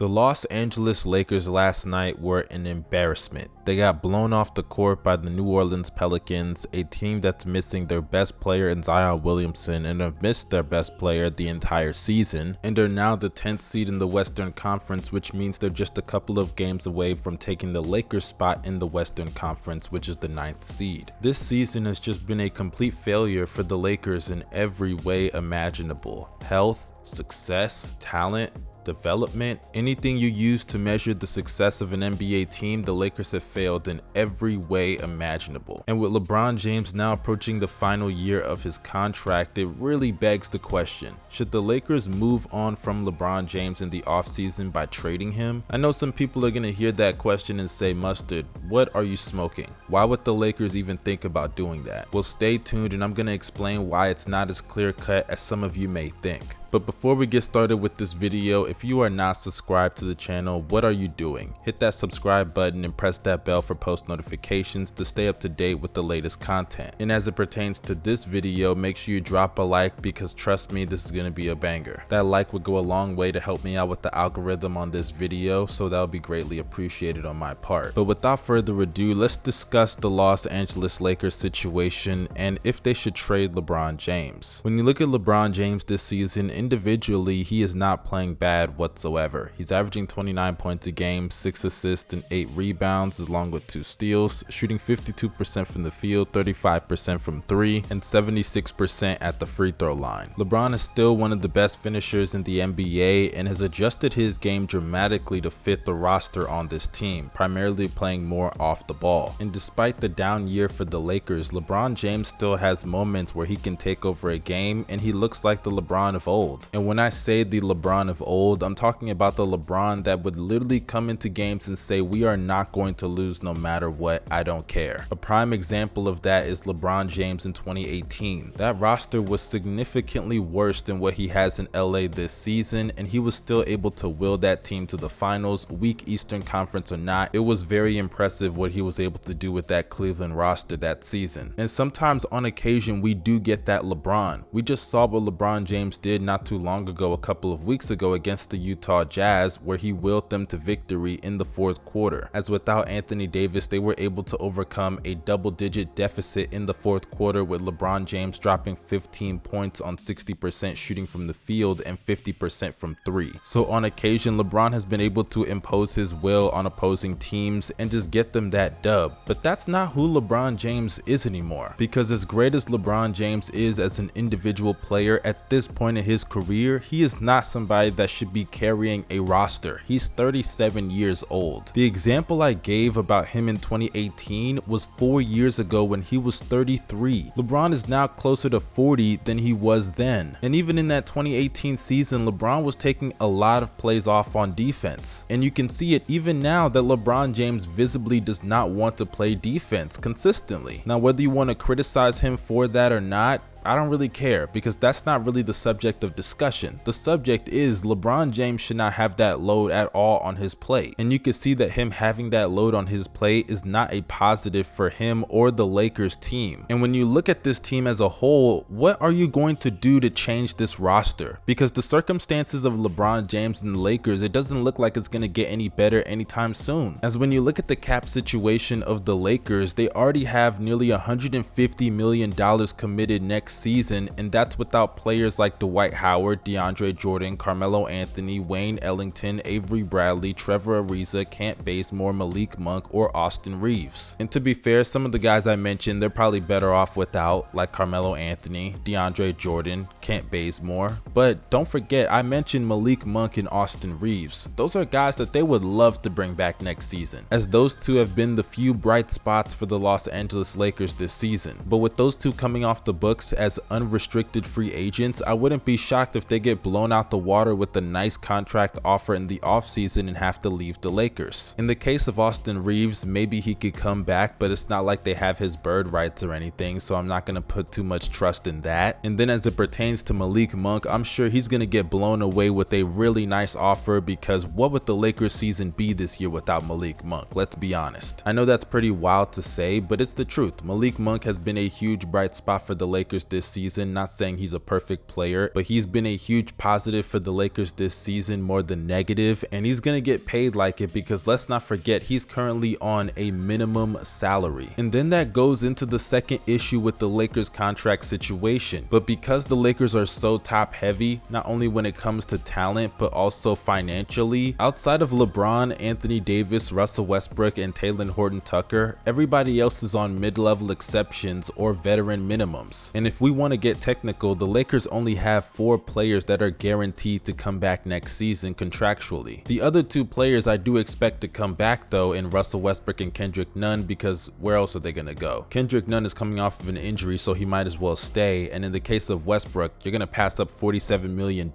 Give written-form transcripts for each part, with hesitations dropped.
The Los Angeles Lakers last night were an embarrassment. They got blown off the court by the New Orleans Pelicans, a team that's missing their best player in Zion Williamson and have missed their best player the entire season, and are now the 10th seed in the Western Conference, which means they're just a couple of games away from taking the Lakers spot in the Western Conference, which is the 9th seed. This season has just been a complete failure for the Lakers in every way imaginable. Health, success, talent, development, anything you use to measure the success of an NBA team, the Lakers have failed in every way imaginable. And with LeBron James now approaching the final year of his contract, it really begs the question, should the Lakers move on from LeBron James in the offseason by trading him? I know some people are going to hear that question and say, Mustard, what are you smoking? Why would the Lakers even think about doing that? Well, stay tuned and I'm going to explain why it's not as clear cut as some of you may think. But before we get started with this video, if you are not subscribed to the channel, what are you doing? Hit that subscribe button and press that bell for post notifications to stay up to date with the latest content. And as it pertains to this video, make sure you drop a like because trust me, this is going to be a banger. That like would go a long way to help me out with the algorithm on this video, so that would be greatly appreciated on my part. But without further ado, let's discuss the Los Angeles Lakers situation and if they should trade LeBron James. When you look at LeBron James this season, individually, he is not playing bad whatsoever. He's averaging 29 points a game, 6 assists and 8 rebounds along with 2 steals, shooting 52% from the field, 35% from 3, and 76% at the free throw line. LeBron is still one of the best finishers in the NBA and has adjusted his game dramatically to fit the roster on this team, primarily playing more off the ball. And despite the down year for the Lakers, LeBron James still has moments where he can take over a game and he looks like the LeBron of old. And when I say the LeBron of old, I'm talking about the LeBron that would literally come into games and say, we are not going to lose no matter what, I don't care. A prime example of that is LeBron James in 2018. That roster was significantly worse than what he has in LA this season, and he was still able to will that team to the finals, weak Eastern Conference or not. It was very impressive what he was able to do with that Cleveland roster that season. And sometimes on occasion, we do get that LeBron. We just saw what LeBron James did not too long ago, a couple of weeks ago against the Utah Jazz, where he willed them to victory in the 4th quarter. As without Anthony Davis, they were able to overcome a double-digit deficit in the 4th quarter with LeBron James dropping 15 points on 60% shooting from the field and 50% from 3. So on occasion, LeBron has been able to impose his will on opposing teams and just get them that dub. But that's not who LeBron James is anymore, because as great as LeBron James is as an individual player, at this point in his career, he is not somebody that should be carrying a roster. He's 37 years old. The example I gave about him in 2018 was 4 years ago when he was 33. LeBron is now closer to 40 than he was then. And even in that 2018 season, LeBron was taking a lot of plays off on defense. And you can see it even now that LeBron James visibly does not want to play defense consistently. Now, whether you want to criticize him for that or not, I don't really care, because that's not really the subject of discussion. The subject is LeBron James should not have that load at all on his plate. And you can see that him having that load on his plate is not a positive for him or the Lakers team. And when you look at this team as a whole, what are you going to do to change this roster? Because the circumstances of LeBron James and the Lakers, it doesn't look like it's going to get any better anytime soon. As when you look at the cap situation of the Lakers, they already have nearly $150 million committed next season, and that's without players like Dwight Howard, DeAndre Jordan, Carmelo Anthony, Wayne Ellington, Avery Bradley, Trevor Ariza, Kent Bazemore, Malik Monk, or Austin Reeves. And to be fair, some of the guys I mentioned, they're probably better off without, like Carmelo Anthony, DeAndre Jordan, Kent Bazemore. But don't forget, I mentioned Malik Monk and Austin Reeves. Those are guys that they would love to bring back next season, as those two have been the few bright spots for the Los Angeles Lakers this season. But with those two coming off the books as unrestricted free agents, I wouldn't be shocked if they get blown out the water with a nice contract offer in the offseason and have to leave the Lakers. In the case of Austin Reeves, maybe he could come back, but it's not like they have his bird rights or anything, so I'm not going to put too much trust in that. And then as it pertains to Malik Monk, I'm sure he's going to get blown away with a really nice offer, because what would the Lakers season be this year without Malik Monk? Let's be honest. I know that's pretty wild to say, but it's the truth. Malik Monk has been a huge bright spot for the Lakers this season. Not saying he's a perfect player, but he's been a huge positive for the Lakers this season more than negative, and he's gonna get paid like it because let's not forget he's currently on a minimum salary. And then that goes into the second issue with the Lakers contract situation. But because the Lakers are so top heavy, not only when it comes to talent but also financially, outside of LeBron, Anthony Davis, Russell Westbrook, and Talen Horton-Tucker, everybody else is on mid-level exceptions or veteran minimums. And if we want to get technical, the Lakers only have 4 players that are guaranteed to come back next season contractually. The other 2 players I do expect to come back though in Russell Westbrook and Kendrick Nunn, because where else are they gonna go? Kendrick Nunn is coming off of an injury, so he might as well stay, and in the case of Westbrook, you're gonna pass up $47 million?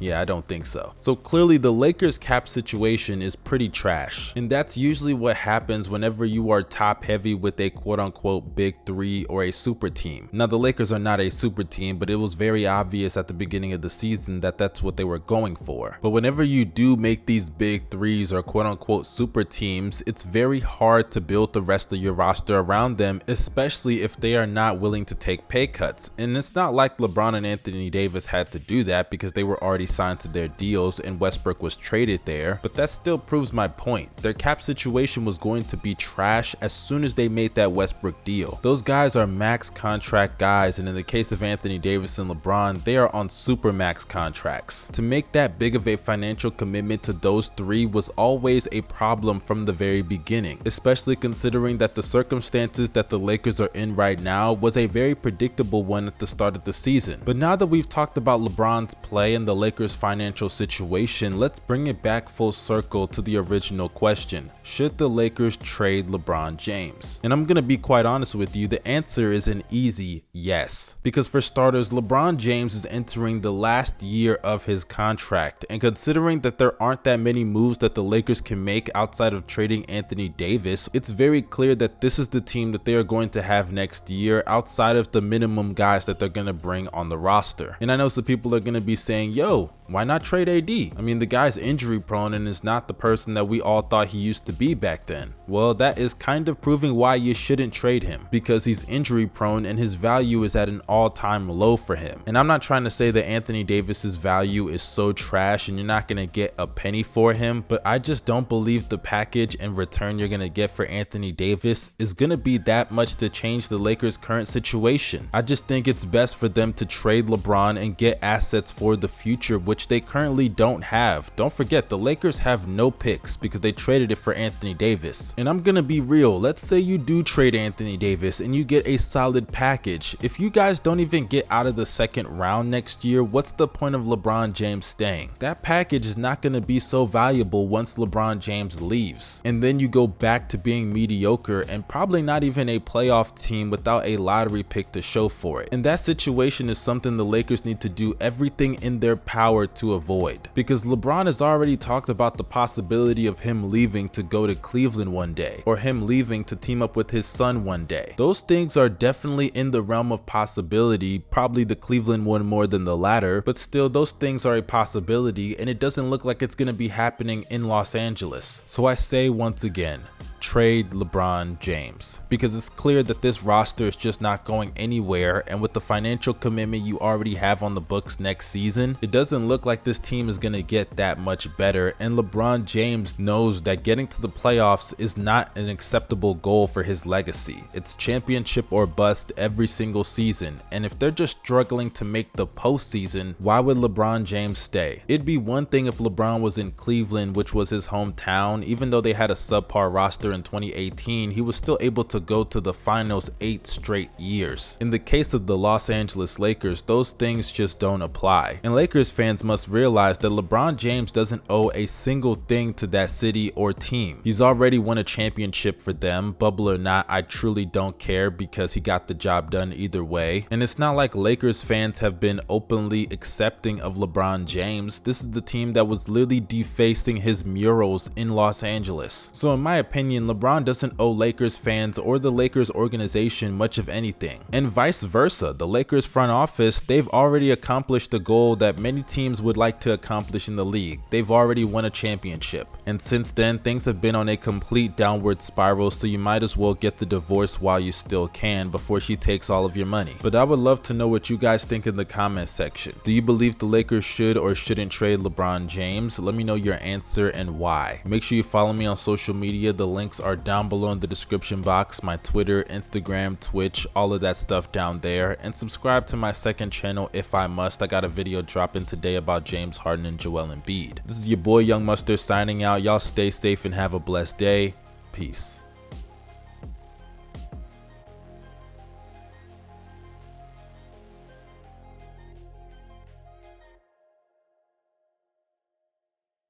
Yeah, I don't think so. So clearly the Lakers cap situation is pretty trash, and that's usually what happens whenever you are top heavy with a quote-unquote big 3 or a super team. Now the Lakers are not a super team, but it was very obvious at the beginning of the season that that's what they were going for. But whenever you do make these big 3s or quote-unquote super teams, it's very hard to build the rest of your roster around them, especially if they are not willing to take pay cuts. And it's not like LeBron and Anthony Davis had to do that because they were already signed to their deals and Westbrook was traded there, but that still proves my point. Their cap situation was going to be trash as soon as they made that Westbrook deal. Those guys are max contract guys, and in the case of Anthony Davis and LeBron, they are on super max contracts. To make that big of a financial commitment to those 3 was always a problem from the very beginning, especially considering that the circumstances that the Lakers are in right now was a very predictable one at the start of the season. But now that we've talked about LeBron's play and the Lakers' financial situation, let's bring it back full circle to the original question. Should the Lakers trade LeBron James? And I'm gonna be quite honest with you, the answer is an easy yes. Because for starters, LeBron James is entering the last year of his contract, and considering that there aren't that many moves that the Lakers can make outside of trading Anthony Davis, it's very clear that this is the team that they are going to have next year outside of the minimum guys that they're going to bring on the roster. And I know some people are going to be saying, yo, why not trade AD? I mean, the guy's injury prone and is not the person that we all thought he used to be back then. Well, that is kind of proving why you shouldn't trade him, because he's injury prone and his value is at an all-time low for him. And I'm not trying to say that Anthony Davis's value is so trash and you're not going to get a penny for him, but I just don't believe the package and return you're going to get for Anthony Davis is going to be that much to change the Lakers' current situation. I just think it's best for them to trade LeBron and get assets for the future, which they currently don't have. Don't forget, the Lakers have no picks because they traded it for Anthony Davis. And I'm gonna be real, let's say you do trade Anthony Davis and you get a solid package. If you guys don't even get out of the second round next year, what's the point of LeBron James staying? That package is not gonna be so valuable once LeBron James leaves. And then you go back to being mediocre and probably not even a playoff team without a lottery pick to show for it. And that situation is something the Lakers need to do everything in their power to avoid, because LeBron has already talked about the possibility of him leaving to go to Cleveland one day, or him leaving to team up with his son one day. Those things are definitely in the realm of possibility, probably the Cleveland one more than the latter, but still those things are a possibility and it doesn't look like it's going to be happening in Los Angeles. So I say once again, trade LeBron James, because it's clear that this roster is just not going anywhere, and with the financial commitment you already have on the books next season, it doesn't look like this team is going to get that much better, and LeBron James knows that getting to the playoffs is not an acceptable goal for his legacy. It's championship or bust every single season, and if they're just struggling to make the postseason, why would LeBron James stay? It'd be one thing if LeBron was in Cleveland, which was his hometown. Even though they had a subpar roster in 2018, he was still able to go to the finals 8 straight years. In the case of the Los Angeles Lakers, those things just don't apply. And Lakers fans must realize that LeBron James doesn't owe a single thing to that city or team. He's already won a championship for them, bubble or not, I truly don't care because he got the job done either way. And it's not like Lakers fans have been openly accepting of LeBron James. This is the team that was literally defacing his murals in Los Angeles. So in my opinion, opinion, LeBron doesn't owe Lakers fans or the Lakers organization much of anything. And vice versa, the Lakers front office, they've already accomplished the goal that many teams would like to accomplish in the league. They've already won a championship. And since then, things have been on a complete downward spiral, so you might as well get the divorce while you still can before she takes all of your money. But I would love to know what you guys think in the comment section. Do you believe the Lakers should or shouldn't trade LeBron James? Let me know your answer and why. Make sure you follow me on social media. The links are down below in the description box. My Twitter, Instagram, Twitch, all of that stuff down there. And subscribe to my second channel if I must. I got a video dropping today about James Harden and Joel Embiid. This is your boy Young Mustard signing out. Y'all stay safe and have a blessed day. Peace.